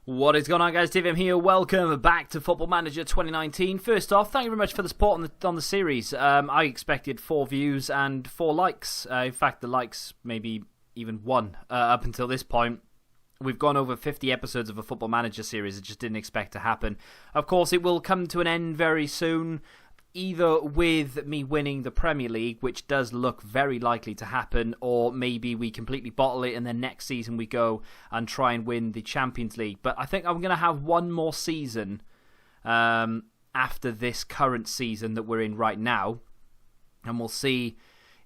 What is going on, guys? TVM here. Welcome back to Football Manager 2019. First off, thank you very much for the support on the series. I expected 4 views and 4 likes. In fact, the likes maybe even 1 up until this point. We've gone over 50 episodes of a Football Manager series. I just didn't expect to happen. Of course, it will come to an end very soon, either with me winning the Premier League, which does look very likely to happen, or maybe we completely bottle it and then next season we go and try and win the Champions League. But I think I'm going to have one more season after this current season that we're in right now, and we'll see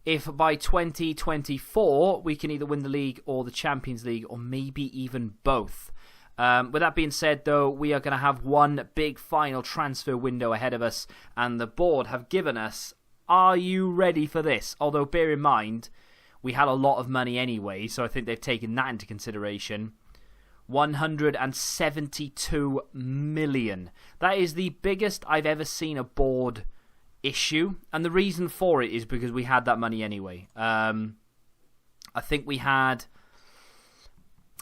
if by 2024 we can either win the league or the Champions League, or maybe even both. With that being said, though, we are going to have one big final transfer window ahead of us, and the board have given us, are you ready for this? Although, bear in mind, we had a lot of money anyway, so I think they've taken that into consideration. 172 million. That is the biggest I've ever seen a board issue, and the reason for it is because we had that money anyway. I think we had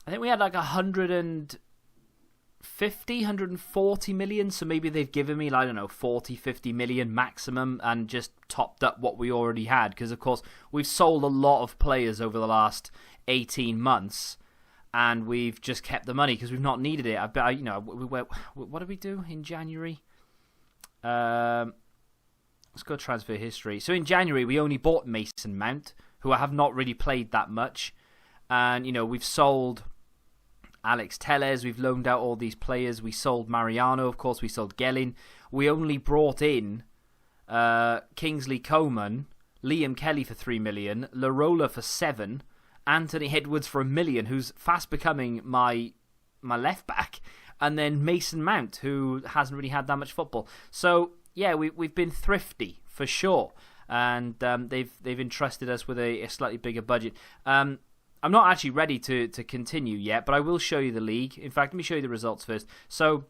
like 140 million, so maybe they've given me, I don't know, 40, 50 million maximum and just topped up what we already had, because of course we've sold a lot of players over the last 18 months and we've just kept the money because we've not needed it. What did we do in January? Let's go transfer history. So in January we only bought Mason Mount, who I have not really played that much, and we've sold Alex Telles, we've loaned out all these players, we sold Mariano, of course we sold Gellin, we only brought in Kingsley Coman, Liam Kelly for 3 million, Larola for 7, Anthony Edwards for 1 million, who's fast becoming my left back, and then Mason Mount, who hasn't really had that much football. So yeah, we've been thrifty for sure, and they've entrusted us with a slightly bigger budget. I'm not actually ready to continue yet, but I will show you the league. In fact, let me show you the results first. So,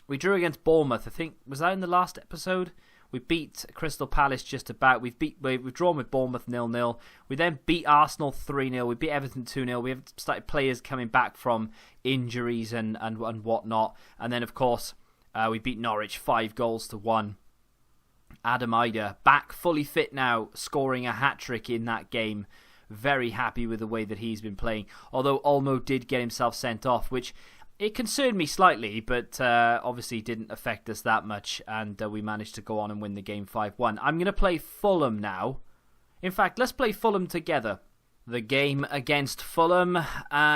we drew against Bournemouth. I think, was that in the last episode? We beat Crystal Palace just about. We've drawn with Bournemouth 0-0. We then beat Arsenal 3-0. We beat Everton 2-0. We have started players coming back from injuries and whatnot. And then, of course, we beat Norwich 5-1. Adam Ida, back fully fit now, scoring a hat-trick in that game. Very happy with the way that he's been playing. Although Olmo did get himself sent off, which it concerned me slightly, but obviously didn't affect us that much, and we managed to go on and win the game 5-1. I'm going to play Fulham now. In fact, let's play Fulham together. The game against Fulham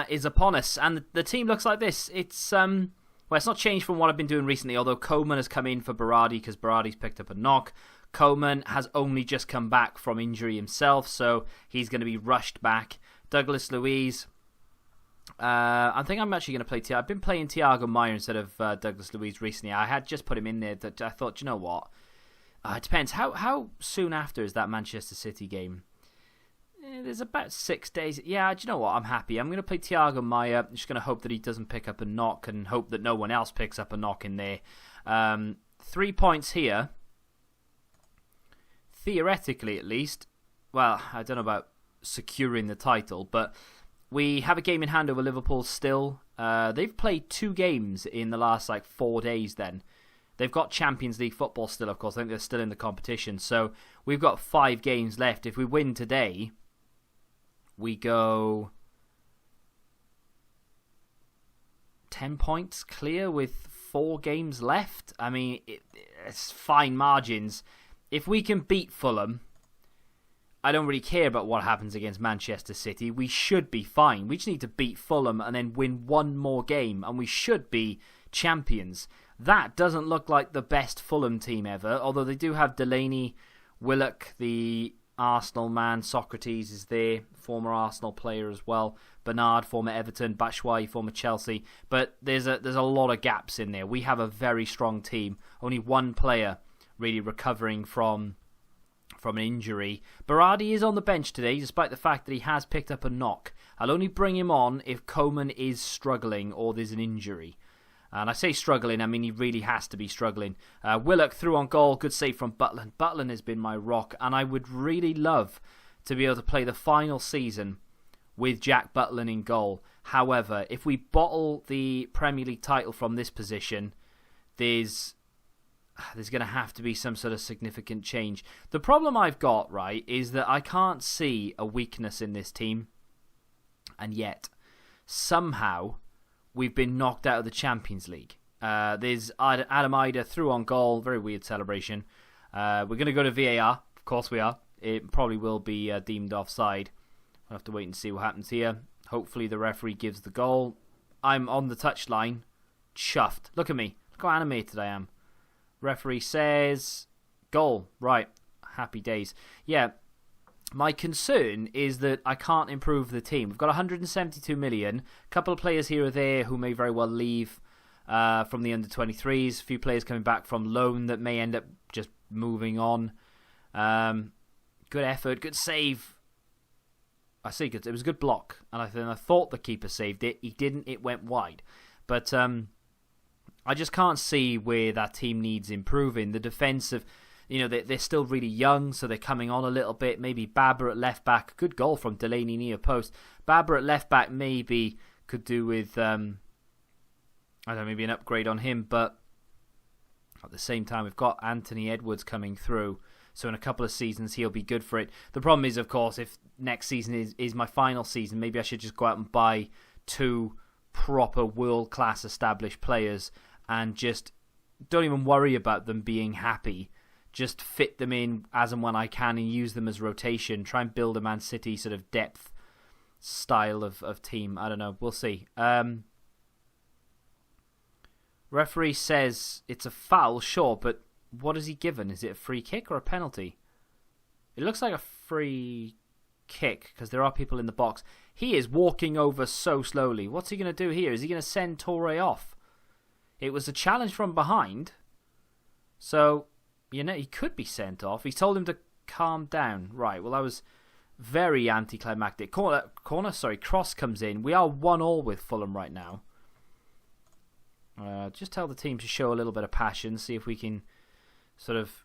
is upon us, and the team looks like this. It's it's not changed from what I've been doing recently, although Coman has come in for Berardi because Berardi's picked up a knock. Coman has only just come back from injury himself, so he's going to be rushed back. Douglas Luiz, I think I'm actually going to play I've been playing Thiago Maia instead of Douglas Luiz recently. I had just put him in there that I thought, you know what? It depends. How soon after is that Manchester City game? There's about 6 days. Yeah, do you know what? I'm happy. I'm going to play Thiago Maia. I'm just going to hope that he doesn't pick up a knock and hope that no one else picks up a knock in there. 3 points here. Theoretically, at least, well, I don't know about securing the title, but we have a game in hand over Liverpool still. They've played 2 games in the last 4 days then. They've got Champions League football still, of course. I think they're still in the competition. So we've got 5 games left. If we win today, we go 10 points clear with 4 games left. I mean, it's fine margins. If we can beat Fulham, I don't really care about what happens against Manchester City. We should be fine. We just need to beat Fulham and then win 1 more game, and we should be champions. That doesn't look like the best Fulham team ever, although they do have Delaney, Willock, the Arsenal man, Socrates is there, former Arsenal player as well, Bernard, former Everton, Batshuayi, former Chelsea, but there's a lot of gaps in there. We have a very strong team. Only 1 player really recovering from an injury. Berardi is on the bench today, despite the fact that he has picked up a knock. I'll only bring him on if Coman is struggling or there's an injury. And I say struggling, I mean he really has to be struggling. Willock through on goal, good save from Butland. Butland has been my rock, and I would really love to be able to play the final season with Jack Butland in goal. However, if we bottle the Premier League title from this position, there's going to have to be some sort of significant change. The problem I've got, right, is that I can't see a weakness in this team, and yet somehow we've been knocked out of the Champions League. There's Adam Ida through on goal, very weird celebration. We're going to go to VAR, of course we are. It probably will be deemed offside. We'll have to wait and see what happens here. Hopefully the referee gives the goal. I'm on the touchline, chuffed. Look at me, look how animated I am. Referee says goal. Right, happy days. Yeah, my concern is that I can't improve the team. We've got 172 million. A couple of players here or there who may very well leave from the under-23s. A few players coming back from loan that may end up just moving on. Good effort, good save. I say good. It was a good block, and I thought the keeper saved it. He didn't. It went wide. But I just can't see where that team needs improving. The defensive, they're still really young, so they're coming on a little bit. Maybe Babber at left back. Good goal from Delaney near post. Babber at left back maybe could do with maybe an upgrade on him. But at the same time, we've got Anthony Edwards coming through. So in a couple of seasons, he'll be good for it. The problem is, of course, if next season is my final season, maybe I should just go out and buy 2 proper world-class established players and just don't even worry about them being happy. Just fit them in as and when I can and use them as rotation. Try and build a Man City sort of depth style of team. I don't know. We'll see. Referee says it's a foul, sure, but what is he given? Is it a free kick or a penalty? It looks like a free kick because there are people in the box. He is walking over so slowly. What's he going to do here? Is he going to send Toure off? It was a challenge from behind. So, he could be sent off. He's told him to calm down. Right, well, that was very anticlimactic. Cross comes in. We are 1-1 with Fulham right now. Just tell the team to show a little bit of passion. See if we can sort of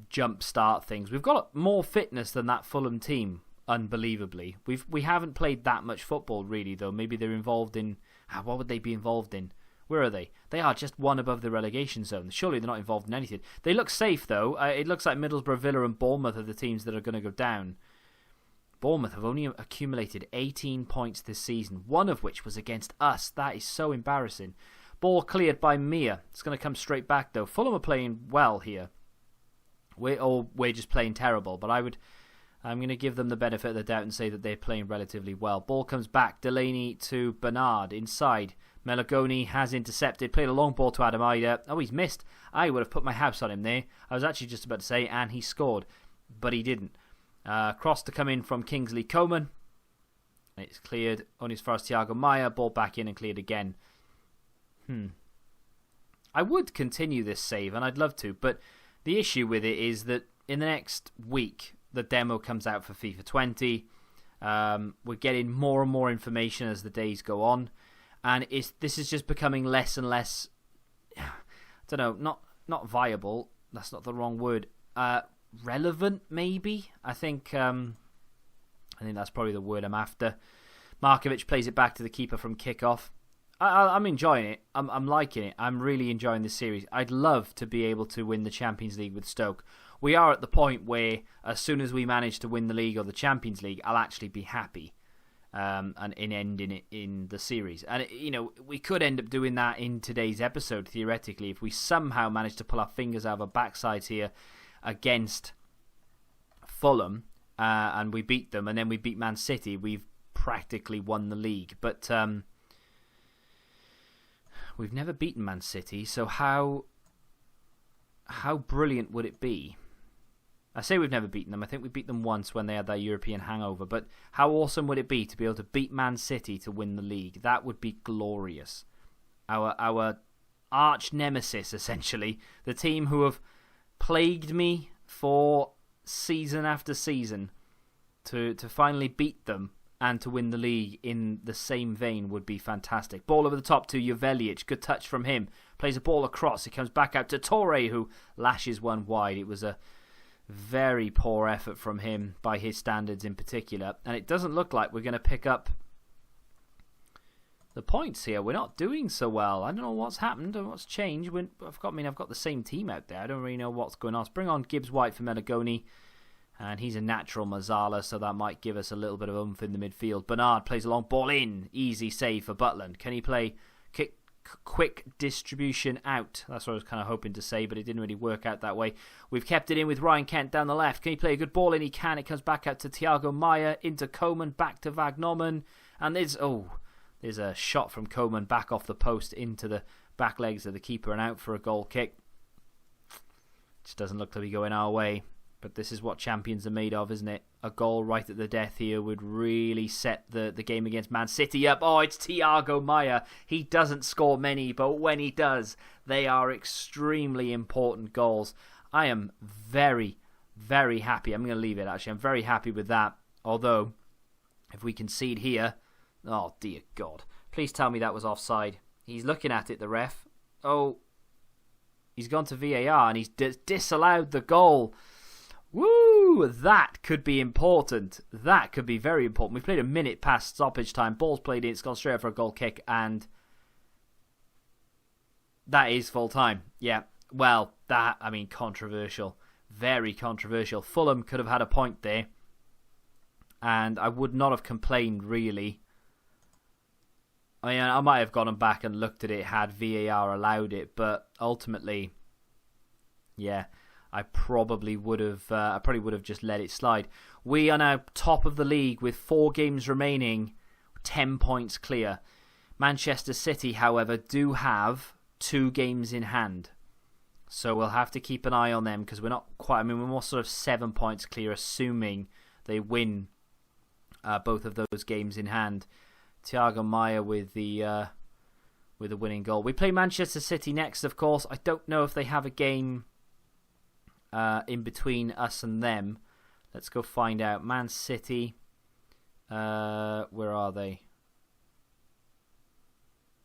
jump start things. We've got more fitness than that Fulham team, unbelievably. We haven't played that much football, really, though. Maybe they're involved in... what would they be involved in? Where are they? They are just one above the relegation zone. Surely they're not involved in anything. They look safe, though. It looks like Middlesbrough, Villa and Bournemouth are the teams that are going to go down. Bournemouth have only accumulated 18 points this season, one of which was against us. That is so embarrassing. Ball cleared by Mia. It's going to come straight back, though. Fulham are playing well here. We're just playing terrible, but I'm going to give them the benefit of the doubt and say that they're playing relatively well. Ball comes back. Delaney to Bernard inside. Melagoni has intercepted, played a long ball to Adam Ida. Oh, he's missed. I would have put my house on him there. I was actually just about to say, and he scored, but he didn't. Cross to come in from Kingsley Coman. It's cleared only as far as Thiago Maia. Ball back in and cleared again. I would continue this save, and I'd love to, but the issue with it is that in the next week, the demo comes out for FIFA 20. We're getting more and more information as the days go on. And this is just becoming less and less, I don't know, not viable. That's not the wrong word. Relevant, maybe. I think that's probably the word I'm after. Markovic plays it back to the keeper from kickoff. I'm enjoying it. I'm liking it. I'm really enjoying this series. I'd love to be able to win the Champions League with Stoke. We are at the point where as soon as we manage to win the league or the Champions League, I'll actually be happy. And ending it in the series. And, we could end up doing that in today's episode, theoretically, if we somehow manage to pull our fingers out of our backsides here against Fulham, and we beat them, and then we beat Man City, we've practically won the league. But we've never beaten Man City, so how brilliant would it be? I say we've never beaten them. I think we beat them once when they had their European hangover. But how awesome would it be to be able to beat Man City to win the league? That would be glorious. Our arch nemesis, essentially. The team who have plagued me for season after season. To finally beat them and to win the league in the same vein would be fantastic. Ball over the top to Jovelic. Good touch from him. Plays a ball across. It comes back out to Toure, who lashes one wide. It was a very poor effort from him by his standards in particular, and it doesn't look like we're going to pick up the points here. We're not doing so well. I don't know what's happened or what's changed. I've got the same team out there. I don't really know what's going on. Let's bring on Gibbs White for Melagoni. And he's a natural Mazzala, so that might give us a little bit of oomph in the midfield. Bernard plays a long ball in. Easy save for Butland. Can he play quick distribution out? That's what I was kind of hoping to say, but it didn't really work out that way. We've kept it in with Ryan Kent down the left. Can he play a good ball in? He can. It comes back out to Thiago Maia, into Coman, back to Vagnoman. And there's a shot from Coman back off the post into the back legs of the keeper and out for a goal kick. Just doesn't look to be going our way. But this is what champions are made of, isn't it? A goal right at the death here would really set the game against Man City up. Oh, it's Thiago Maia. He doesn't score many, but when he does, they are extremely important goals. I am very, very happy. I'm going to leave it, actually. I'm very happy with that. Although, if we concede here... Oh, dear God. Please tell me that was offside. He's looking at it, the ref. Oh, he's gone to VAR and he's disallowed the goal. Woo! That could be important. That could be very important. We've played a minute past stoppage time. Ball's played in. It's gone straight for a goal kick. And that is full time. Yeah. Well, controversial. Very controversial. Fulham could have had a point there. And I would not have complained, really. I might have gone back and looked at it had VAR allowed it. But ultimately, yeah... I probably would have just let it slide. We are now top of the league with 4 games remaining, 10 points clear. Manchester City, however, do have 2 games in hand. So we'll have to keep an eye on them because we're not quite... we're more sort of 7 points clear, assuming they win both of those games in hand. Thiago Maia with the winning goal. We play Manchester City next, of course. I don't know if they have a game... in between us and them. Let's go find out. Man City. Where are they?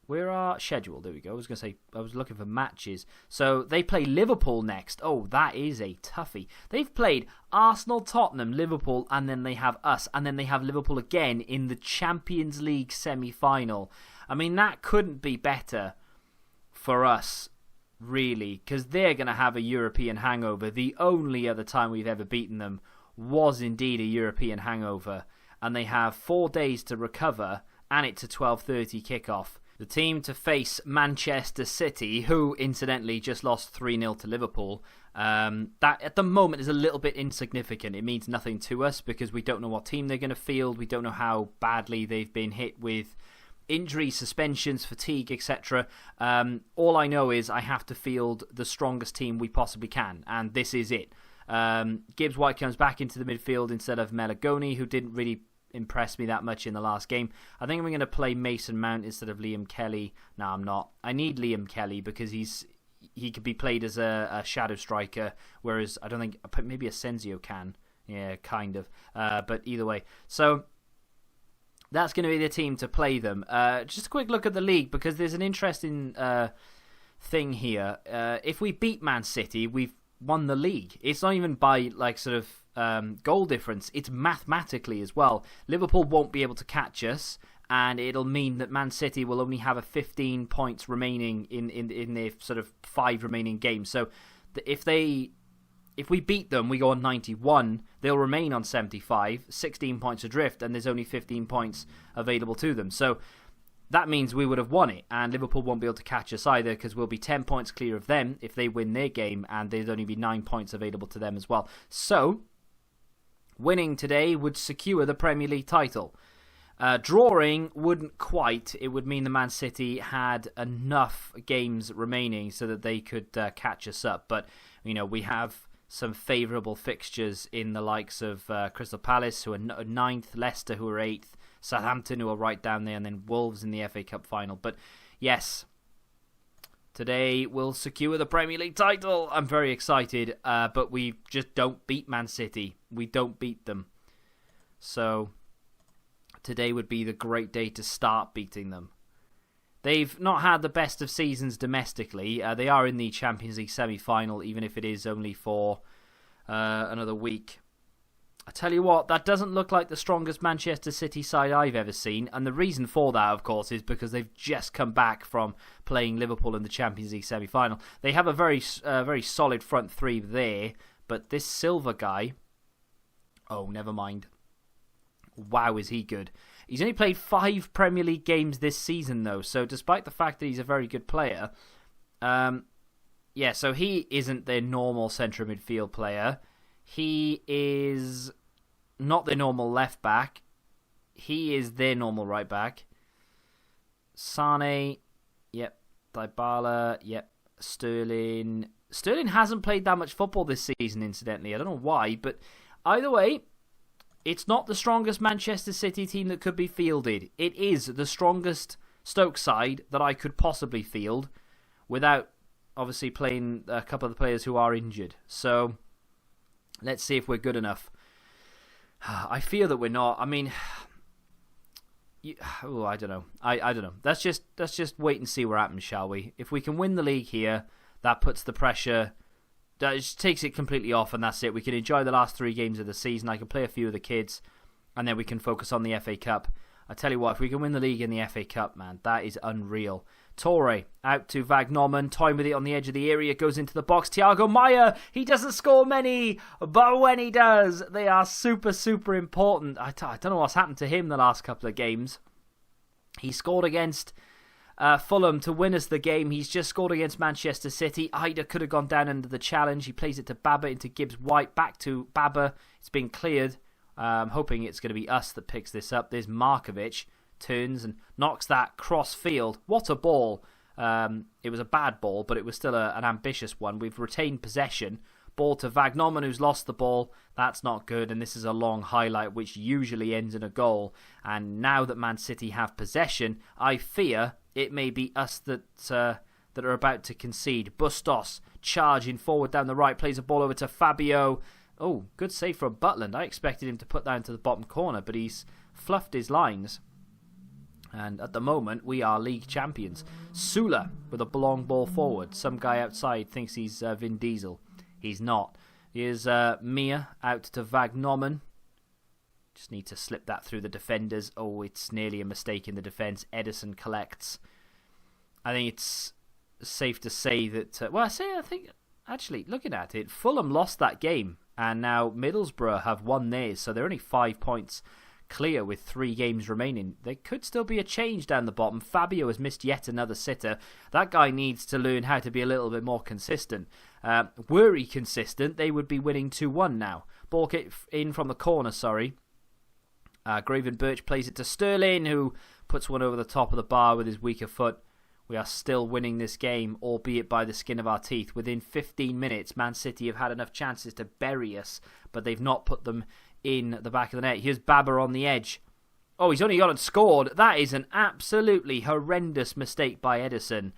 Where are schedule? There we go. I was looking for matches. So they play Liverpool next. Oh, that is a toughie. They've played Arsenal, Tottenham, Liverpool, and then they have us, and then they have Liverpool again in the Champions League semi-final. I mean, that couldn't be better for us. Really, because they're going to have a European hangover. The only other time we've ever beaten them was indeed a European hangover, and they have 4 days to recover, and it's a 12:30 kickoff. The team to face Manchester City, who incidentally just lost 3-0 to Liverpool. That at the moment is a little bit insignificant. It means nothing to us because we don't know what team they're going to field. We don't know how badly they've been hit with injuries, suspensions, fatigue, etc. All I know is I have to field the strongest team we possibly can, and this is it. Gibbs White comes back into the midfield instead of Melagoni, who didn't really impress me that much in the last game. I think I'm going to play Mason Mount instead of Liam Kelly. No, I'm not. I need Liam Kelly because he could be played as a shadow striker, whereas I don't think maybe Asensio can. Yeah, kind of. But either way, so. That's going to be the team to play them. Just a quick look at the league because there's an interesting thing here. If we beat Man City, we've won the league. It's not even by goal difference. It's mathematically as well. Liverpool won't be able to catch us, and it'll mean that Man City will only have a 15 points remaining in their sort of 5 remaining games. So if we beat them, we go on 91, they'll remain on 75, 16 points adrift, and there's only 15 points available to them. So that means we would have won it, and Liverpool won't be able to catch us either because we'll be 10 points clear of them if they win their game, and there'd only be 9 points available to them as well. So, winning today would secure the Premier League title. Drawing wouldn't quite. It would mean the Man City had enough games remaining so that they could catch us up. But, we have some favourable fixtures in the likes of Crystal Palace, who are 9th, Leicester, who are 8th, Southampton, who are right down there, and then Wolves in the FA Cup final. But yes, today we'll secure the Premier League title. I'm very excited, but we just don't beat Man City. We don't beat them. So today would be the great day to start beating them. They've not had the best of seasons domestically. They are in the Champions League semi-final, even if it is only for another week. I tell you what, that doesn't look like the strongest Manchester City side I've ever seen. And the reason for that, of course, is because they've just come back from playing Liverpool in the Champions League semi-final. They have a very solid front three there. But this Silva guy... Oh, never mind. Wow, is he good. He's only played 5 Premier League games this season, though. So despite the fact that he's a very good player... so he isn't their normal central midfield player. He is not their normal left back. He is their normal right back. Sane, yep. Dybala, yep. Sterling. Sterling hasn't played that much football this season, incidentally. I don't know why, but either way, it's not the strongest Manchester City team that could be fielded. It is the strongest Stoke side that I could possibly field without obviously playing a couple of the players who are injured. So... let's see if we're good enough. I fear that we're not. I mean, I don't know. I don't know. Let's just wait and see what happens, shall we? If we can win the league here, that puts the pressure. That just takes it completely off, and that's it. We can enjoy the last 3 games of the season. I can play a few of the kids, and then we can focus on the FA Cup. I tell you what, if we can win the league in the FA Cup, man, that is unreal. Torre out to Vagnoman, toying with it on the edge of the area, goes into the box. Thiago Maia, he doesn't score many, but when he does, they are super, super important. I don't know what's happened to him the last couple of games. He scored against Fulham to win us the game. He's just scored against Manchester City. Ida could have gone down under the challenge. He plays it to Baba into Gibbs-White, back to Baba. It's been cleared. Hoping it's going to be us that picks this up. There's Markovic. Turns and knocks that cross field. What a ball. It was a bad ball, but it was still an ambitious one. We've retained possession. Ball to Vagnoman, who's lost the ball. That's not good, and this is a long highlight, which usually ends in a goal. And now that Man City have possession, I fear it may be us that are about to concede. Bustos charging forward down the right, plays a ball over to Fabio. Oh, good save from Butland. I expected him to put that into the bottom corner, but he's fluffed his lines. And at the moment, we are league champions. Sula with a long ball forward. Some guy outside thinks he's Vin Diesel. He's not. Here's Mia out to Vagnoman. Just need to slip that through the defenders. Oh, it's nearly a mistake in the defence. Edison collects. I think it's safe to say that... I think, actually, looking at it, Fulham lost that game. And now Middlesbrough have won theirs. So they're only 5 points clear with 3 games remaining. There could still be a change down the bottom. Fabio has missed yet another sitter. That guy needs to learn how to be a little bit more consistent. Were he consistent, they would be winning 2-1 now. Ball kick in from the corner, Graven Birch plays it to Sterling, who puts one over the top of the bar with his weaker foot. We are still winning this game, albeit by the skin of our teeth. Within 15 minutes, Man City have had enough chances to bury us, but they've not put them in the back of the net. Here's Baba on the edge. Oh, he's only got it scored. That is an absolutely horrendous mistake by Edison.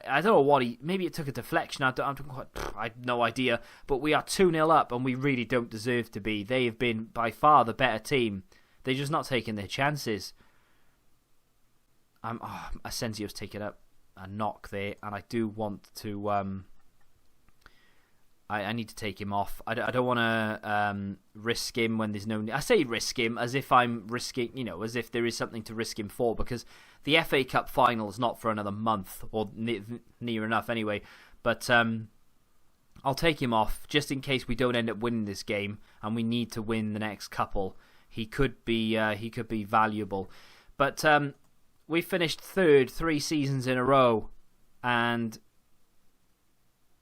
I don't know what maybe it took a deflection. I have no idea. But we are 2-0 up, and we really don't deserve to be. They have been by far the better team. They're just not taking their chances. Asensio's taken up a knock there, and I do want to... I need to take him off. I don't want to risk him when there's no... I say risk him as if I'm risking, as if there is something to risk him for, because the FA Cup final is not for another month, or near enough anyway. But I'll take him off just in case we don't end up winning this game and we need to win the next couple. He could be valuable. But we finished 3rd 3 seasons in a row, and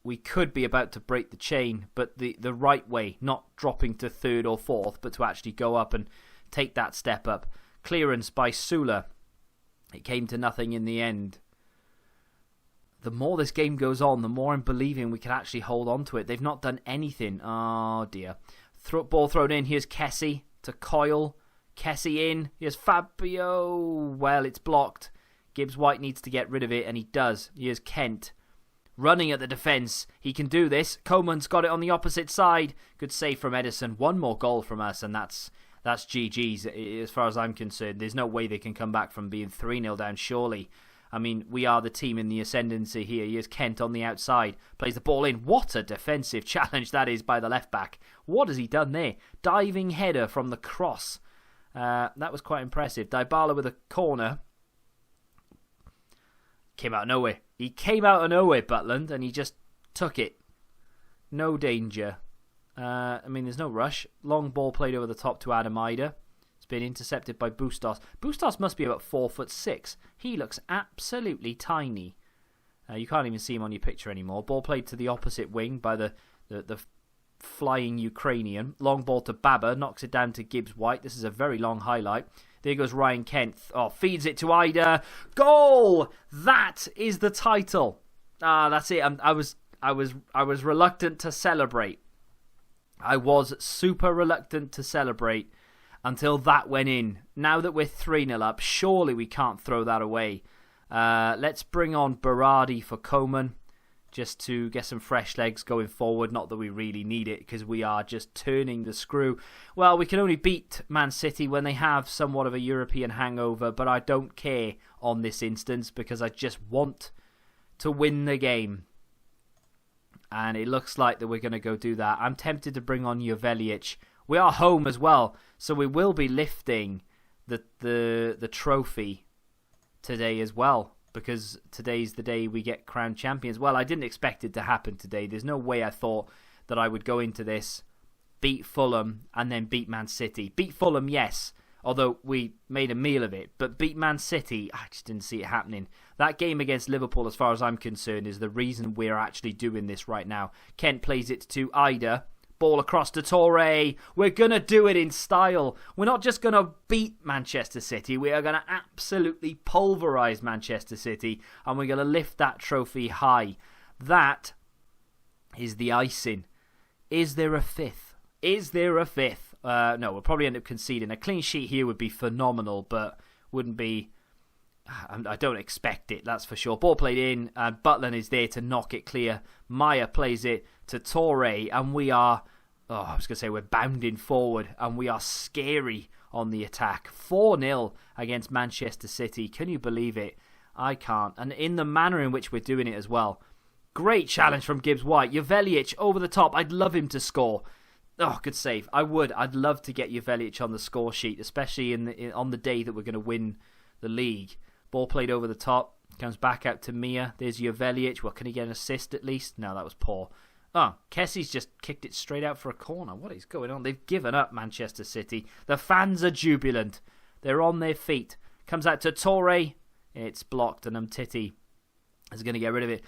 we could be about to break the chain, but the right way, not dropping to 3rd or 4th, but to actually go up and take that step up. Clearance by Sula. It came to nothing in the end. The more this game goes on, the more I'm believing we can actually hold on to it. They've not done anything. Oh dear. Ball thrown in. Here's Kessie to Coyle. Kessie in. Here's Fabio. Well, it's blocked. Gibbs-White needs to get rid of it, and he does. Here's Kent. Running at the defence. He can do this. Coman's got it on the opposite side. Good save from Edison. One more goal from us, and that's GG's as far as I'm concerned. There's no way they can come back from being 3-0 down, surely. I mean, we are the team in the ascendancy here. Here's Kent on the outside. Plays the ball in. What a defensive challenge that is by the left-back. What has he done there? Diving header from the cross. That was quite impressive. Dybala with a corner. Came out of nowhere. He came out of nowhere, Butland, and he just took it. No danger. I mean, there's no rush. Long ball played over the top to Adam Ida. Been intercepted by Bustos. Bustos must be about 4'6". He looks absolutely tiny. You can't even see him on your picture anymore. Ball played to the opposite wing by the flying Ukrainian. Long ball to Baba, knocks it down to Gibbs White. This is a very long highlight. There goes Ryan Kent. Oh, feeds it to Ida. Goal! That is the title. That's it. I was reluctant to celebrate. I was super reluctant to celebrate until that went in. Now that we're 3-0 up, surely we can't throw that away. Let's bring on Berardi for Coman, just to get some fresh legs going forward. Not that we really need it, because we are just turning the screw. Well, we can only beat Man City when they have somewhat of a European hangover, but I don't care on this instance, because I just want to win the game. And it looks like that we're going to go do that. I'm tempted to bring on Jovelic. We are home as well, so we will be lifting the trophy today as well, because today's the day we get crowned champions. Well, I didn't expect it to happen today. There's no way I thought that I would go into this, beat Fulham, and then beat Man City. Beat Fulham, yes, although we made a meal of it, but beat Man City, I just didn't see it happening. That game against Liverpool, as far as I'm concerned, is the reason we're actually doing this right now. Kent plays it to Ida. Ball across to Torre. We're going to do it in style. We're not just going to beat Manchester City. We are going to absolutely pulverise Manchester City. And we're going to lift that trophy high. That is the icing. Is there a fifth? Is there a fifth? No, we'll probably end up conceding. A clean sheet here would be phenomenal, but wouldn't be... I don't expect it, that's for sure. Ball played in, and Butland is there to knock it clear. Maya plays it to Torre, and we are... I was going to say we're bounding forward, and we are scary on the attack. 4-0 against Manchester City. Can you believe it? I can't. And in the manner in which we're doing it as well. Great challenge from Gibbs White. Jovelic over the top. I'd love him to score. Oh, good save. I would. I'd love to get Jovelic on the score sheet, especially on the day that we're going to win the league. Ball played over the top. Comes back out to Mia. There's Jovelic. Well, can he get an assist at least? No, that was poor. Oh, Kessie's just kicked it straight out for a corner. What is going on? They've given up, Manchester City. The fans are jubilant. They're on their feet. Comes out to Torre. It's blocked, and Umtiti is going to get rid of it.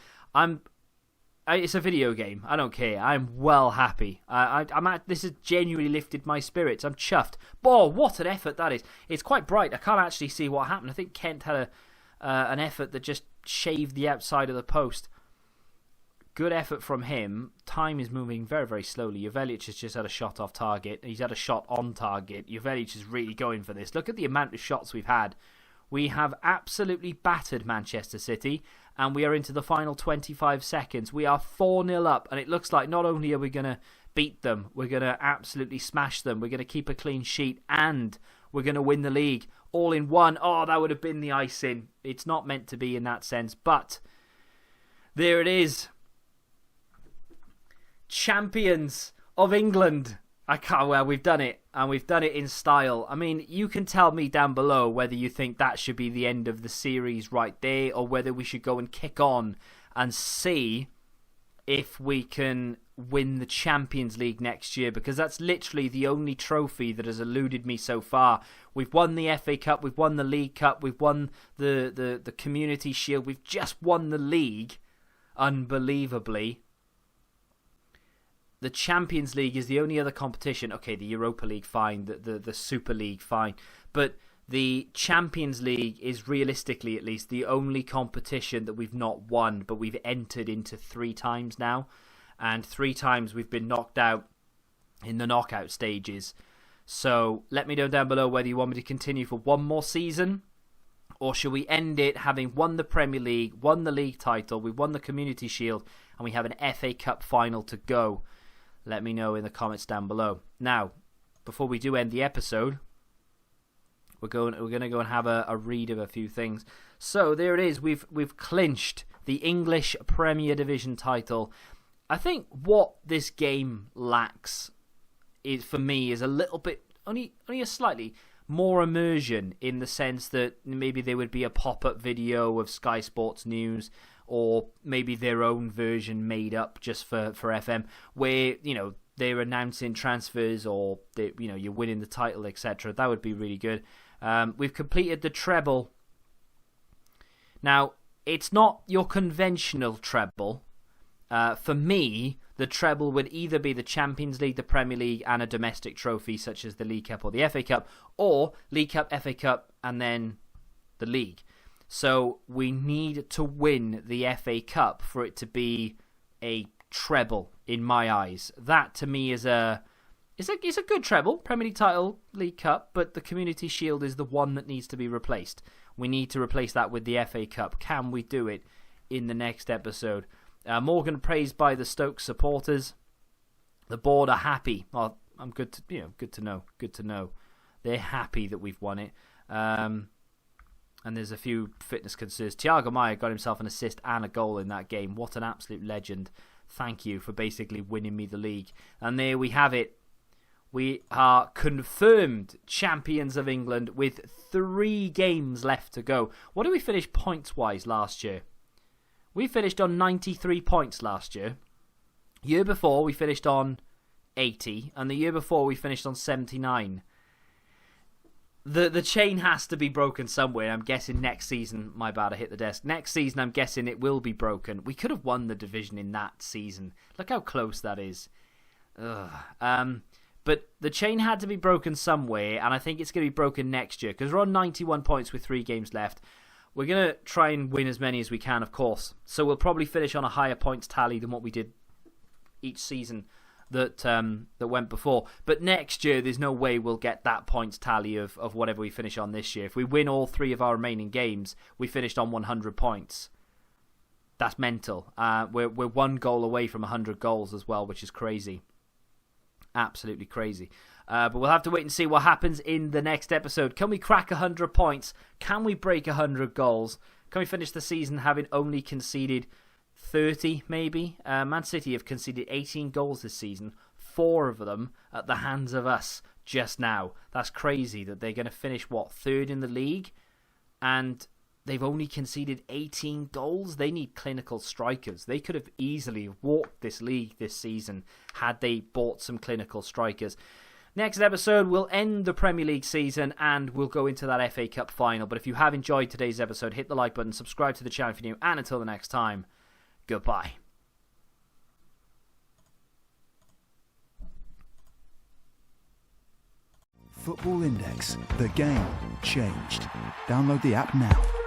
It's a video game. I don't care. I'm well happy. This has genuinely lifted my spirits. I'm chuffed. Boy, what an effort that is. It's quite bright. I can't actually see what happened. I think Kent had an effort that just shaved the outside of the post. Good effort from him. Time is moving very, very slowly. Jovelic has just had a shot off target. He's had a shot on target. Jovelic is really going for this. Look at the amount of shots we've had. We have absolutely battered Manchester City, and we are into the final 25 seconds. We are 4-0 up, and it looks like not only are we going to beat them, we're going to absolutely smash them. We're going to keep a clean sheet, and we're going to win the league all in one. Oh, that would have been the icing. It's not meant to be in that sense, but there it is. Champions of England. We've done it, and we've done it in style. I mean, you can tell me down below whether you think that should be the end of the series right there, or whether we should go and kick on and see if we can win the Champions League next year, because that's literally the only trophy that has eluded me so far. We've won the FA Cup, we've won the League Cup, we've won the Community Shield, we've just won the league, unbelievably. The Champions League is the only other competition. Okay, the Europa League, fine. The Super League, fine. But the Champions League is, realistically at least, the only competition that we've not won, but we've entered into 3 times now. And 3 times we've been knocked out in the knockout stages. So let me know down below whether you want me to continue for one more season, or should we end it having won the Premier League, won the league title, we've won the Community Shield, and we have an FA Cup final to go. Let me know in the comments down below. Now, before we do end the episode, we're going to go and have a read of a few things. So there it is. We've clinched the English Premier Division title. I think what this game lacks for me is a little bit, only a slightly more immersion, in the sense that maybe there would be a pop-up video of Sky Sports News, or maybe their own version made up just for FM, where, you know, they're announcing transfers, or you're winning the title, etc. That would be really good. We've completed the treble. Now, it's not your conventional treble. For me, the treble would either be the Champions League, the Premier League, and a domestic trophy such as the League Cup or the FA Cup, or League Cup, FA Cup, and then the League. So we need to win the FA Cup for it to be a treble in my eyes. That to me is a good treble, Premier League title, League Cup, but the Community Shield is the one that needs to be replaced. We need to replace that with the FA Cup. Can we do it in the next episode? Morgan praised by the Stoke supporters. The board are happy. Well, I'm good to know. They're happy that we've won it. And there's a few fitness concerns. Thiago Maia got himself an assist and a goal in that game. What an absolute legend. Thank you for basically winning me the league. And there we have it. We are confirmed champions of England with 3 games left to go. What did we finish points-wise last year? We finished on 93 points last year. Year before, we finished on 80. And the year before, we finished on 79. The chain has to be broken somewhere. I'm guessing next season, my bad, I hit the desk. Next season, I'm guessing it will be broken. We could have won the division in that season. Look how close that is. But the chain had to be broken somewhere, and I think it's going to be broken next year, because we're on 91 points with 3 games left. We're going to try and win as many as we can, of course. So we'll probably finish on a higher points tally than what we did each season that went before. But next year, there's no way we'll get that points tally of whatever we finish on this year. If we win all 3 of our remaining games, we finished on 100 points. That's mental. We're 1 goal away from 100 goals as well, which is crazy. Absolutely crazy. But we'll have to wait and see what happens in the next episode. Can we crack 100 points? Can we break 100 goals? Can we finish the season having only conceded 30, maybe? Man City have conceded 18 goals this season, 4 of them at the hands of us just now. That's crazy that they're going to finish, 3rd in the league? And they've only conceded 18 goals. They need clinical strikers. They could have easily walked this league this season had they bought some clinical strikers. Next episode, we'll end the Premier League season and we'll go into that FA Cup final. But if you have enjoyed today's episode, hit the like button, subscribe to the channel if you're new, and until the next time, goodbye. Football Index. The game changed. Download the app now.